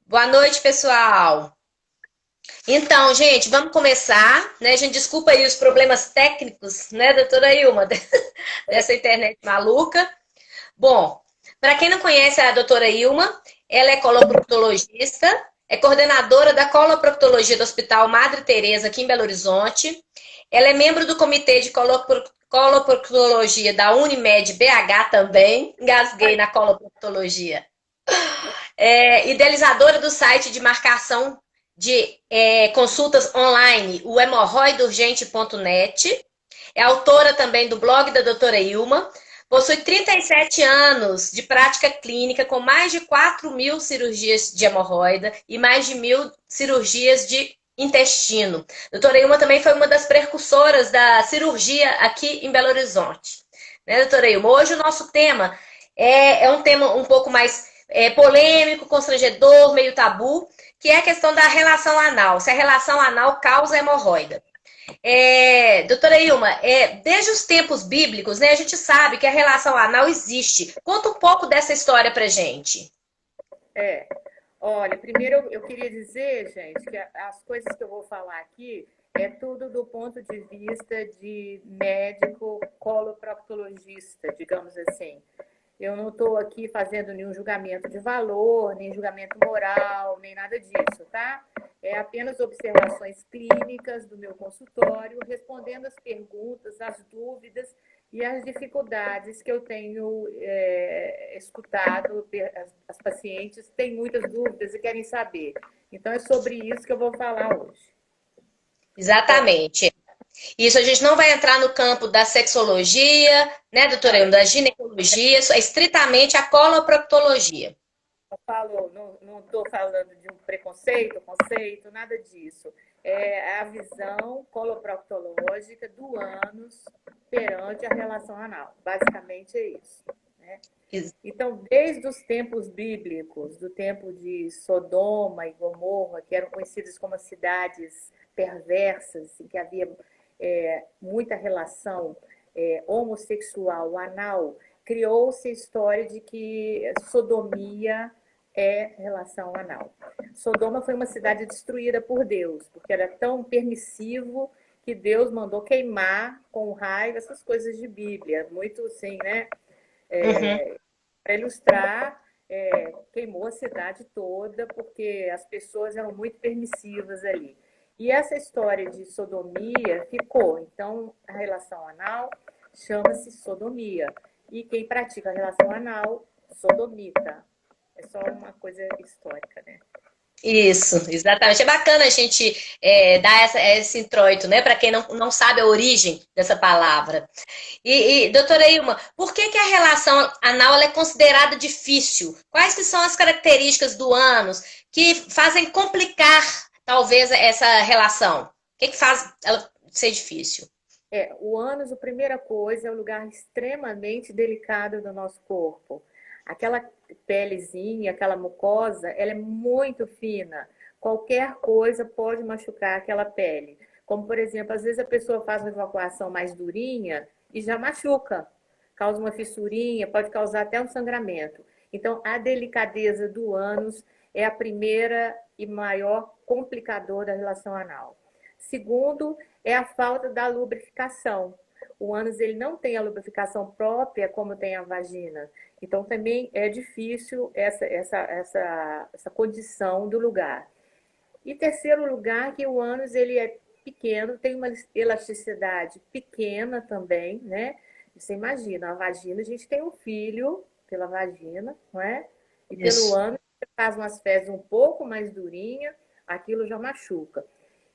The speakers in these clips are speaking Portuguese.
Boa noite, pessoal. Então, gente, vamos começar, né? Gente, desculpa aí os problemas técnicos, né, doutora Ilma, dessa internet maluca. Bom, para quem não conhece a doutora Ilma, ela é coloproctologista, é coordenadora da coloproctologia do Hospital Madre Teresa aqui em Belo Horizonte. Ela é membro do comitê de coloproctologia da Unimed BH também. Engasguei na coloproctologia. Idealizadora do site de marcação de consultas online, o hemorroidurgente.net. É autora também do blog da doutora Ilma. Possui 37 anos de prática clínica, com mais de 4.000 cirurgias de hemorroida e mais de 1.000 cirurgias de intestino. Doutora Ilma também foi uma das precursoras da cirurgia aqui em Belo Horizonte. Né, doutora Ilma? Hoje o nosso tema é um tema um pouco mais polêmico, constrangedor, meio tabu, que é a questão da relação anal. Se a relação anal causa hemorroida. Doutora Ilma, desde os tempos bíblicos, né, a gente sabe que a relação anal existe. Conta um pouco dessa história pra gente. É, olha, primeiro eu queria dizer, gente, que as coisas que eu vou falar aqui é tudo do ponto de vista de médico coloproctologista, digamos assim. Eu não estou aqui fazendo nenhum julgamento de valor, nem julgamento moral, nem nada disso, tá? É apenas observações clínicas do meu consultório, respondendo as perguntas, as dúvidas e as dificuldades que eu tenho escutado. As pacientes têm muitas dúvidas e querem saber. Então, é sobre isso que eu vou falar hoje. Bom, Exatamente. Isso a gente não vai entrar no campo da sexologia, né, doutora não, Ilma, da ginecologia, isso é estritamente a coloproctologia. não estou falando de um preconceito, conceito, nada disso. É a visão coloproctológica do ânus perante a relação anal. Basicamente é isso. Né? Então, desde os tempos bíblicos, do tempo de Sodoma e Gomorra, que eram conhecidas como cidades perversas, em que havia muita relação homossexual, anal, criou-se a história de que sodomia é relação anal. Sodoma foi uma cidade destruída por Deus, porque era tão permissivo que Deus mandou queimar com raiva essas coisas de Bíblia, muito assim, né? Uhum. Para ilustrar, queimou a cidade toda, porque as pessoas eram muito permissivas ali. E essa história de sodomia ficou. Então, a relação anal chama-se sodomia. E quem pratica a relação anal, sodomita. É só uma coisa histórica, né? Isso, exatamente. É bacana a gente dar esse introito, né, para quem não sabe a origem dessa palavra. Doutora Ilma, por que a relação anal ela é considerada difícil? Quais que são as características do ânus que fazem complicar, talvez, essa relação? O que faz ela ser difícil? O ânus, a primeira coisa, é um lugar extremamente delicado do nosso corpo. Aquela pelezinha, aquela mucosa, ela é muito fina. Qualquer coisa pode machucar aquela pele. Como, por exemplo, às vezes a pessoa faz uma evacuação mais durinha e já machuca. Causa uma fissurinha, pode causar até um sangramento. Então, a delicadeza do ânus é a primeira e maior complicador da relação anal. Segundo, é a falta da lubrificação. O ânus ele não tem a lubrificação própria como tem a vagina. Então também é difícil essa condição do lugar. E terceiro lugar, que o ânus ele é pequeno, tem uma elasticidade pequena também, né? Você imagina, a vagina, a gente tem um filho pela vagina, não é? E pelo Isso. ânus, você faz umas fezes um pouco mais durinhas, aquilo já machuca.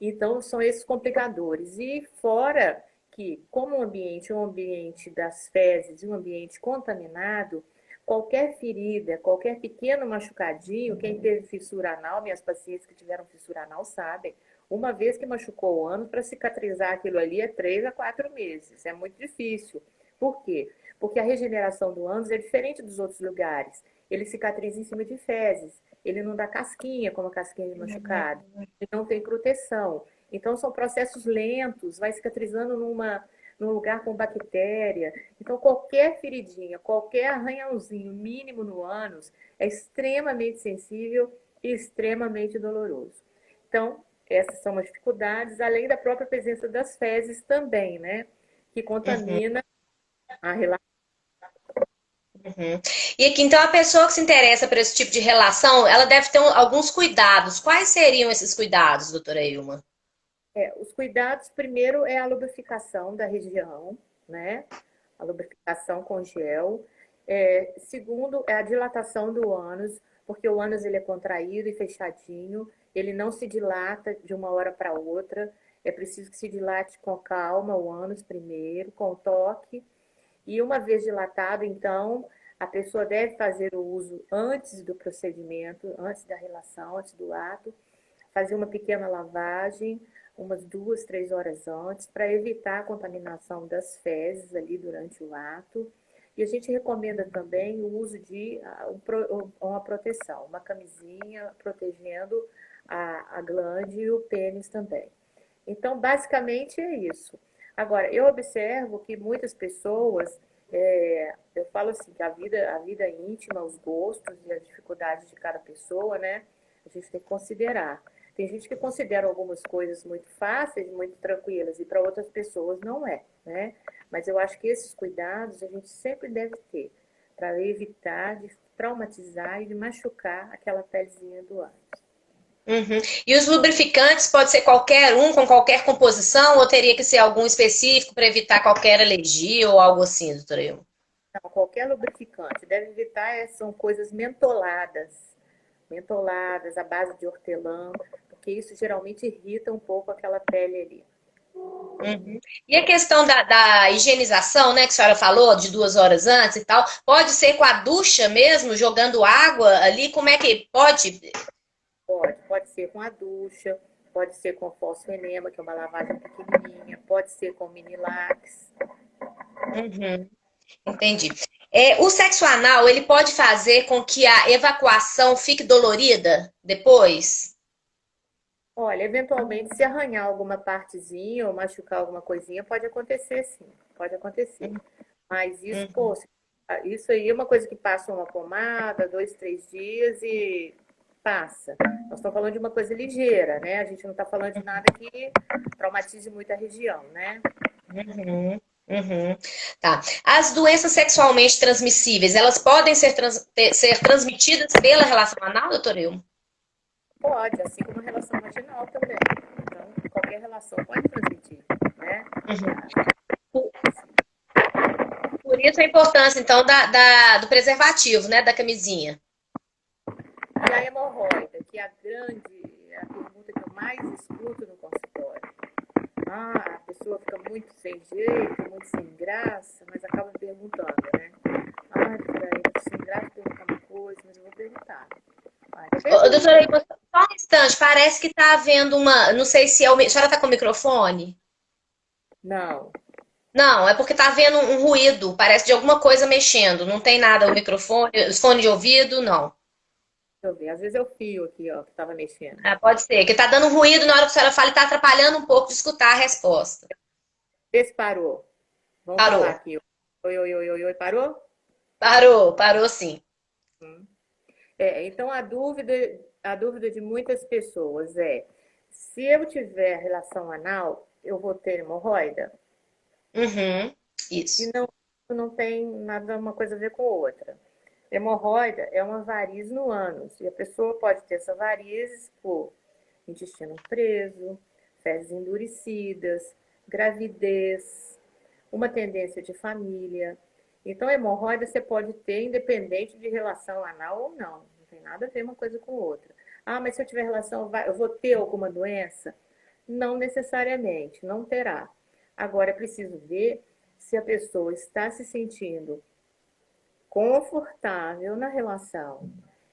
Então, são esses complicadores. E fora que, como o ambiente é um ambiente das fezes e um ambiente contaminado, qualquer ferida, qualquer pequeno machucadinho, quem teve fissura anal, minhas pacientes que tiveram fissura anal sabem, uma vez que machucou o ânus, para cicatrizar aquilo ali é 3 a 4 meses. É muito difícil. Por quê? Porque a regeneração do ânus é diferente dos outros lugares. Ele cicatriza em cima de fezes. Ele não dá casquinha, como a casquinha de machucado. Ele não tem proteção. Então, são processos lentos, vai cicatrizando num lugar com bactéria. Então, qualquer feridinha, qualquer arranhãozinho mínimo no ânus é extremamente sensível e extremamente doloroso. Então, essas são as dificuldades, além da própria presença das fezes também, né? Que Uhum, contamina a relação. uhum. E aqui, então, a pessoa que se interessa por esse tipo de relação, ela deve ter alguns cuidados. Quais seriam esses cuidados, doutora Ilma? Os cuidados, primeiro, é a lubrificação da região, né? A lubrificação com gel. Segundo, é a dilatação do ânus, porque o ânus ele é contraído e fechadinho, ele não se dilata de uma hora para outra. É preciso que se dilate com calma o ânus primeiro, com toque. E uma vez dilatado, então, a pessoa deve fazer o uso antes do procedimento, antes da relação, antes do ato, fazer uma pequena lavagem, umas 2, 3 horas antes, para evitar a contaminação das fezes ali durante o ato. E a gente recomenda também o uso de uma proteção, uma camisinha protegendo a glande e o pênis também. Então, basicamente é isso. Agora, eu observo que muitas pessoas, eu falo assim, que a vida íntima, os gostos e as dificuldades de cada pessoa, né? A gente tem que considerar. Tem gente que considera algumas coisas muito fáceis, muito tranquilas, e para outras pessoas não é, né? Mas eu acho que esses cuidados a gente sempre deve ter, para evitar de traumatizar e de machucar aquela pelezinha do ânus. Uhum. E os lubrificantes pode ser qualquer um, com qualquer composição, ou teria que ser algum específico para evitar qualquer alergia ou algo assim, doutora Ilma? Não, qualquer lubrificante. Deve evitar, são coisas mentoladas à base de hortelã, porque isso geralmente irrita um pouco aquela pele ali. Uhum. E a questão da higienização, né, que a senhora falou, de 2 horas antes e tal, pode ser com a ducha mesmo, jogando água ali? Como é que pode? Pode ser com a ducha, pode ser com fosfenema, que é uma lavagem pequenininha, pode ser com minilax. Uhum, entendi. O sexo anal, ele pode fazer com que a evacuação fique dolorida depois? Olha, eventualmente, se arranhar alguma partezinha ou machucar alguma coisinha, pode acontecer sim, pode acontecer. Mas isso, pô, Uhum. isso aí é uma coisa que passa uma pomada, 2, 3 dias e passa. Nós estamos falando de uma coisa ligeira, né? A gente não está falando de nada que traumatize muito a região, né? Uhum, uhum. Tá. As doenças sexualmente transmissíveis, elas podem ser transmitidas pela relação anal, doutor Ilma? Pode, assim como a relação vaginal também. Então, qualquer relação pode transmitir, né? Uhum. Por isso a importância, então, do preservativo, né? Da camisinha. E a hemorroida, que é é a pergunta que eu mais escuto no consultório. A pessoa fica muito sem jeito, muito sem graça, mas acaba perguntando, né? Doutora, eu tô sem graça de perguntar uma coisa, mas eu vou perguntar. Então Ô, doutora pergunta. Ilma, só um instante, parece que está havendo uma. Não sei se é o. A senhora está com o microfone? Não, Não, é porque está havendo um ruído, parece de alguma coisa mexendo. Não tem nada, o microfone, os fones de ouvido, não. deixa eu ver. Às vezes é o fio aqui, ó, que estava mexendo. Ah, pode ser, que está dando um ruído na hora que a senhora fala e está atrapalhando um pouco de escutar a resposta. Vê se parou. Vamos falar Parou. aqui. Oi, oi, oi, oi, oi, parou? Parou, parou sim. Hum. Então a dúvida de muitas pessoas é: se eu tiver relação anal, eu vou ter hemorroida? Uhum, E isso. não tem nada uma coisa a ver com outra. Hemorroida é uma variz no ânus, e a pessoa pode ter essa varizes por intestino preso, fezes endurecidas, gravidez, uma tendência de família. Então, hemorroida você pode ter independente de relação anal ou não. Não tem nada a ver uma coisa com outra. Ah, mas se eu tiver relação, eu vou ter alguma doença? Não necessariamente, não terá. Agora, é preciso ver se a pessoa está se sentindo confortável na relação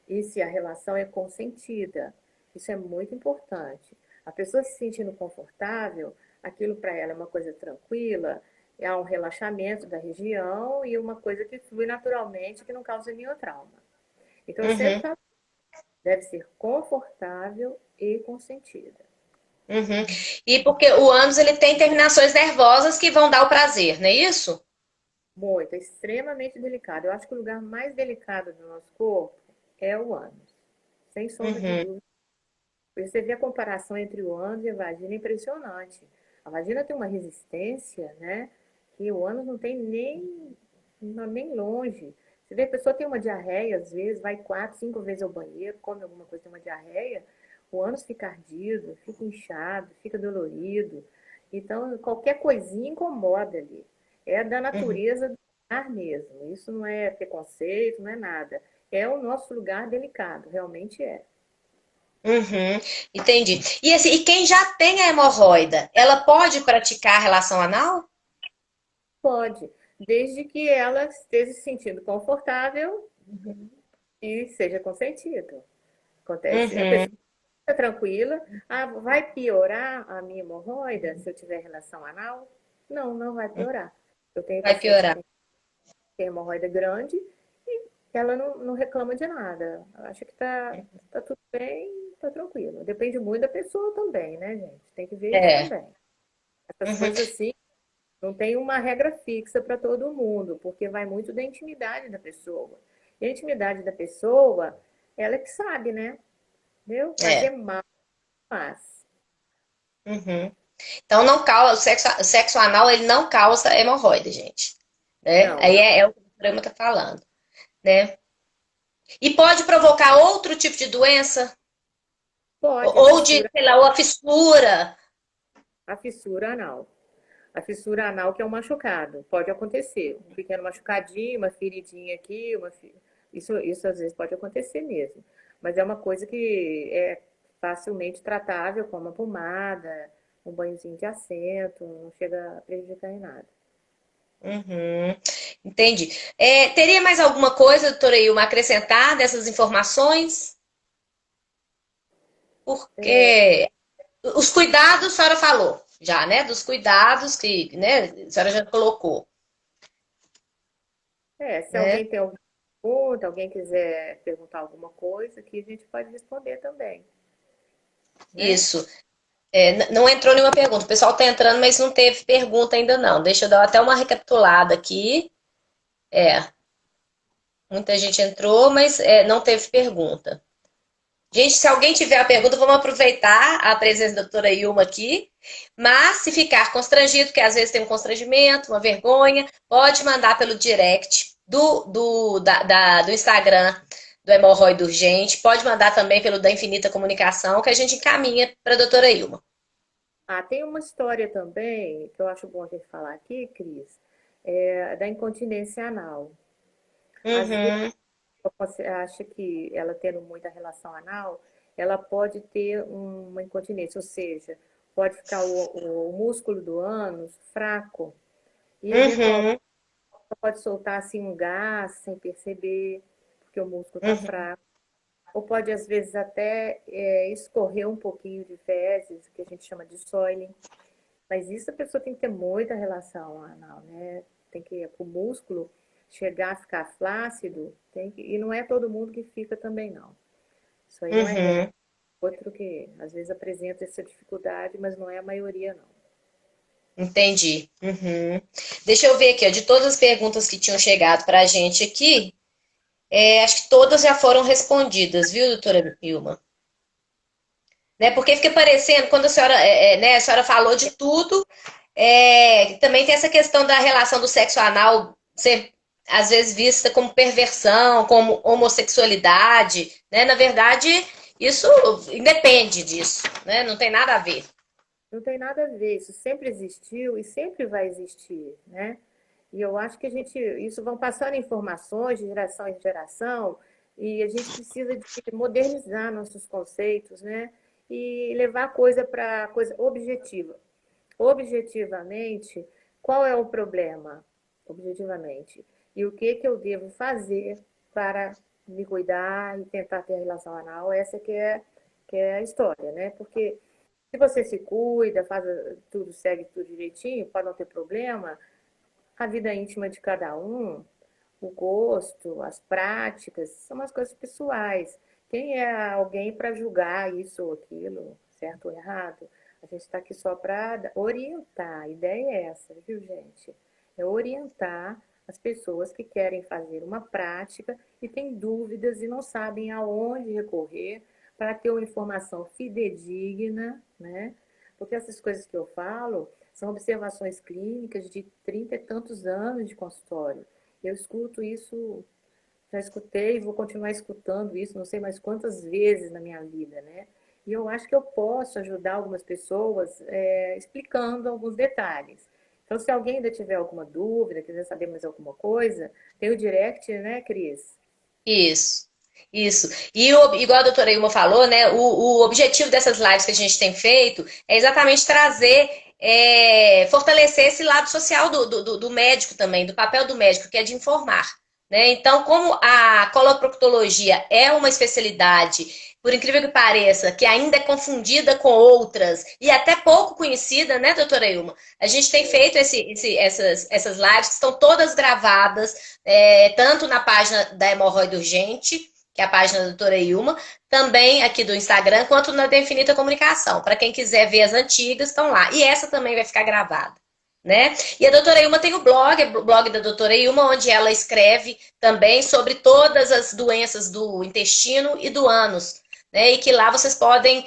e se a relação é consentida. Isso é muito importante. A pessoa se sentindo confortável, aquilo para ela é uma coisa tranquila, é um relaxamento da região e uma coisa que flui naturalmente, que não causa nenhum trauma. Então, eu sempre Uhum, falo, deve ser confortável e consentida. uhum. E porque o ânus ele tem terminações nervosas que vão dar o prazer, não é isso? Muito, é extremamente delicado. Eu acho que o lugar mais delicado do nosso corpo é o ânus. sem sombra de Uhum, dúvida. Você vê a comparação entre o ânus e a vagina, é impressionante. A vagina tem uma resistência, né? Que o ânus não tem nem longe. Você vê a pessoa tem uma diarreia, às vezes, vai 4, 5 vezes ao banheiro, come alguma coisa, tem uma diarreia, o ânus fica ardido, fica inchado, fica dolorido. Então, qualquer coisinha incomoda ali. É da uhum, natureza do lugar mesmo. Isso não é preconceito, não é nada. É o nosso lugar delicado, realmente é. uhum, entendi. E, assim, e quem já tem a hemorroida, ela pode praticar relação anal? Pode, desde que ela esteja se sentindo confortável e seja consentido. Acontece, a Uhum, pessoa fica tranquila, ah, vai piorar a minha hemorroida se eu tiver relação anal? Não, não vai piorar. Eu tenho vai paciente que piorar. tem hemorroida grande e ela não reclama de nada. Acha que tá tudo bem, tá tranquilo. Depende muito da pessoa também, né, gente? Tem que ver isso É. também. Essas Uhum. coisas assim, não tem uma regra fixa para todo mundo, porque vai muito da intimidade da pessoa. E a intimidade da pessoa, ela é que sabe, né? Entendeu? Fazer É. mal faz. Uhum. Então não causa, o sexo anal ele não causa hemorroida, gente. Né? Não, Aí não. é o que o programa está falando, né? E pode provocar outro tipo de doença, Pode, ou de, sei lá, ou a fissura. a fissura anal. A fissura anal que é um machucado. Pode acontecer. Um pequeno machucadinho, uma feridinha aqui, isso às vezes pode acontecer mesmo. Mas é uma coisa que é facilmente tratável, como uma pomada, um banhozinho de assento, não chega a prejudicar em nada. Uhum. Entendi. É, teria mais alguma coisa, doutora Ilma, a acrescentar dessas informações? Porque os cuidados, a senhora falou já, né? Dos cuidados que, né, a senhora já colocou, Se né? alguém tem alguma pergunta, alguém quiser perguntar alguma coisa, que a gente pode responder também, né? Isso. É, não entrou nenhuma pergunta. O pessoal está entrando, mas não teve pergunta ainda não. Deixa eu dar até uma recapitulada aqui. É, muita gente entrou, mas não teve pergunta. Gente, se alguém tiver a pergunta, vamos aproveitar a presença da doutora Ilma aqui. Mas se ficar constrangido, porque às vezes tem um constrangimento, uma vergonha, pode mandar pelo direct do Instagram do Hemorroida Urgente. Pode mandar também pelo da Infinita Comunicação, que a gente encaminha para a doutora Ilma. Ah, tem uma história também que eu acho bom a gente falar aqui, Cris, da incontinência anal. Às vezes Uhum, você acha que ela tendo muita relação anal, ela pode ter uma incontinência, ou seja, pode ficar o músculo do ânus fraco e eventualmente uhum, pode soltar assim um gás sem perceber, porque o músculo está uhum. fraco. Ou pode, às vezes, até escorrer um pouquinho de fezes, que a gente chama de soiling. Mas isso a pessoa tem que ter muita relação anal, né? Tem que o músculo chegar a ficar flácido, e não é todo mundo que fica também, não. Isso aí não é regra. Uhum, Outro que às vezes apresenta essa dificuldade, mas não é a maioria, não. entendi. Uhum. Deixa eu ver aqui, ó, de todas as perguntas que tinham chegado para a gente aqui, acho que todas já foram respondidas, viu, doutora Ilma? Né, porque fica parecendo, quando a senhora, né, a senhora falou de tudo, também tem essa questão da relação do sexo anal ser, às vezes, vista como perversão, como homossexualidade, né? Na verdade, isso independe disso, né? Não tem nada a ver. Não tem nada a ver, isso sempre existiu e sempre vai existir, né? E eu acho que isso vão passando informações de geração em geração, e a gente precisa de modernizar nossos conceitos, né? E levar a coisa para coisa objetiva. Objetivamente, qual é o problema? Objetivamente. E o que que eu devo fazer para me cuidar e tentar ter relação anal? Essa que é a história, né? Porque se você se cuida, faz tudo, segue tudo direitinho, para não ter problema, a vida íntima de cada um, o gosto, as práticas, são umas coisas pessoais. Quem é alguém para julgar isso ou aquilo, certo ou errado? A gente está aqui só para orientar. A ideia é essa, viu, gente? É orientar as pessoas que querem fazer uma prática e têm dúvidas e não sabem aonde recorrer para ter uma informação fidedigna, né? Porque essas coisas que eu falo são observações clínicas de 30 e tantos anos de consultório. Eu escuto isso, já escutei e vou continuar escutando isso, não sei mais quantas vezes na minha vida, né? E eu acho que eu posso ajudar algumas pessoas explicando alguns detalhes. Então, se alguém ainda tiver alguma dúvida, quiser saber mais alguma coisa, tem o direct, né, Cris? Isso, isso. E igual a doutora Ilma falou, né? O objetivo dessas lives que a gente tem feito é exatamente trazer, fortalecer esse lado social do médico também, do papel do médico, que é de informar. Né? Então, como a coloproctologia é uma especialidade, por incrível que pareça, que ainda é confundida com outras e até pouco conhecida, né, doutora Ilma? A gente tem feito essas lives que estão todas gravadas, tanto na página da Hemorroida Urgente, que é a página da doutora Ilma, também aqui do Instagram, quanto na Definita Comunicação. Para quem quiser ver as antigas, estão lá. E essa também vai ficar gravada. Né? E a doutora Ilma tem o blog da doutora Ilma, onde ela escreve também sobre todas as doenças do intestino e do ânus, né? E que lá vocês podem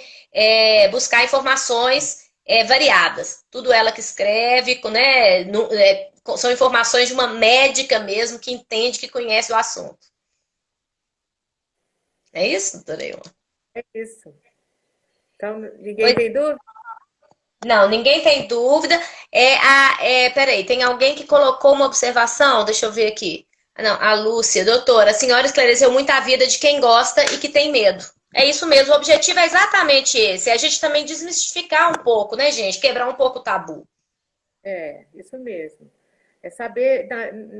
buscar informações variadas. Tudo ela que escreve, né? São informações de uma médica mesmo que entende, que conhece o assunto. É isso, doutora Ilma? É isso. Então, ninguém Pois tem dúvida? não, ninguém tem dúvida. Peraí, tem alguém que colocou uma observação? Deixa eu ver aqui. Não, a Lúcia, doutora, a senhora esclareceu muito a vida de quem gosta e que tem medo. É isso mesmo, o objetivo é exatamente esse. É a gente também desmistificar um pouco, né, gente? Quebrar um pouco o tabu. É, isso mesmo. É saber,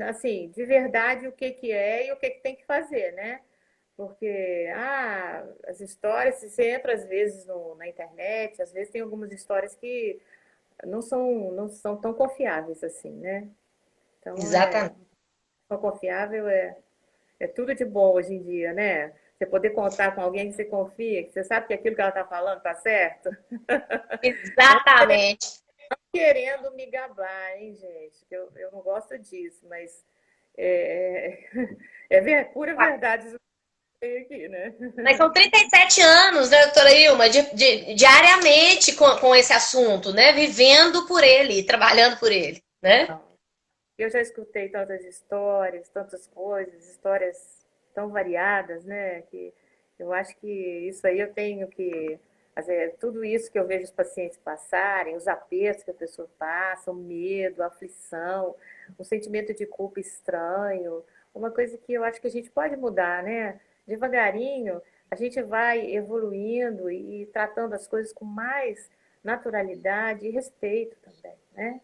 assim, de verdade o que que é e o que que tem que fazer, né? Porque, as histórias, se você entra às vezes na internet, às vezes tem algumas histórias que não são tão confiáveis assim, né? Então, Exatamente. tão confiável é tudo de bom hoje em dia, né? Você poder contar com alguém que você confia, que você sabe que aquilo que ela está falando está certo. Não Exatamente. querendo me gabar, hein, gente? Eu não gosto disso, mas é, pura verdade isso que eu tenho aqui, né? Mas são 37 anos, né, doutora Ilma, diariamente com esse assunto, né? Vivendo por ele, trabalhando por ele, né? Eu já escutei tantas histórias, tantas coisas, histórias tão variadas, né? Que eu acho que isso aí eu tenho que tudo isso que eu vejo os pacientes passarem, os apertos que a pessoa passa, o medo, a aflição, um sentimento de culpa estranho, uma coisa que eu acho que a gente pode mudar, né? Devagarinho, a gente vai evoluindo e tratando as coisas com mais naturalidade e respeito também, né?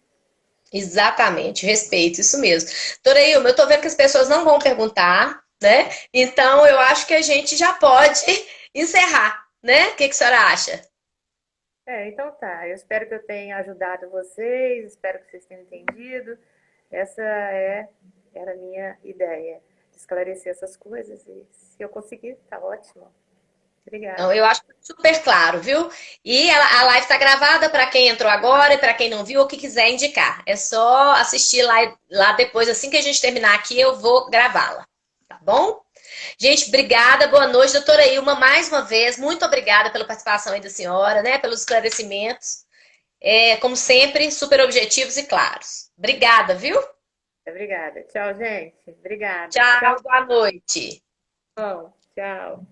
Exatamente, respeito, isso mesmo. Doutora Ilma, eu tô vendo que as pessoas não vão perguntar, né? Então eu acho que a gente já pode encerrar, né? O que que a senhora acha? Então tá. Eu espero que eu tenha ajudado vocês, espero que vocês tenham entendido. Essa era a minha ideia, de esclarecer essas coisas. E se eu conseguir, tá ótimo. Então, Obrigada. eu acho super claro, viu? E a live está gravada para quem entrou agora e para quem não viu ou que quiser indicar. É só assistir lá depois, assim que a gente terminar aqui, eu vou gravá-la. Tá bom? Gente, obrigada, boa noite, doutora Ilma, mais uma vez, muito obrigada pela participação aí da senhora, né? Pelos esclarecimentos. Como sempre, super objetivos e claros. Obrigada, viu? Obrigada. Tchau, gente. Obrigada. Tchau, Tchau, boa noite. tchau. Tchau.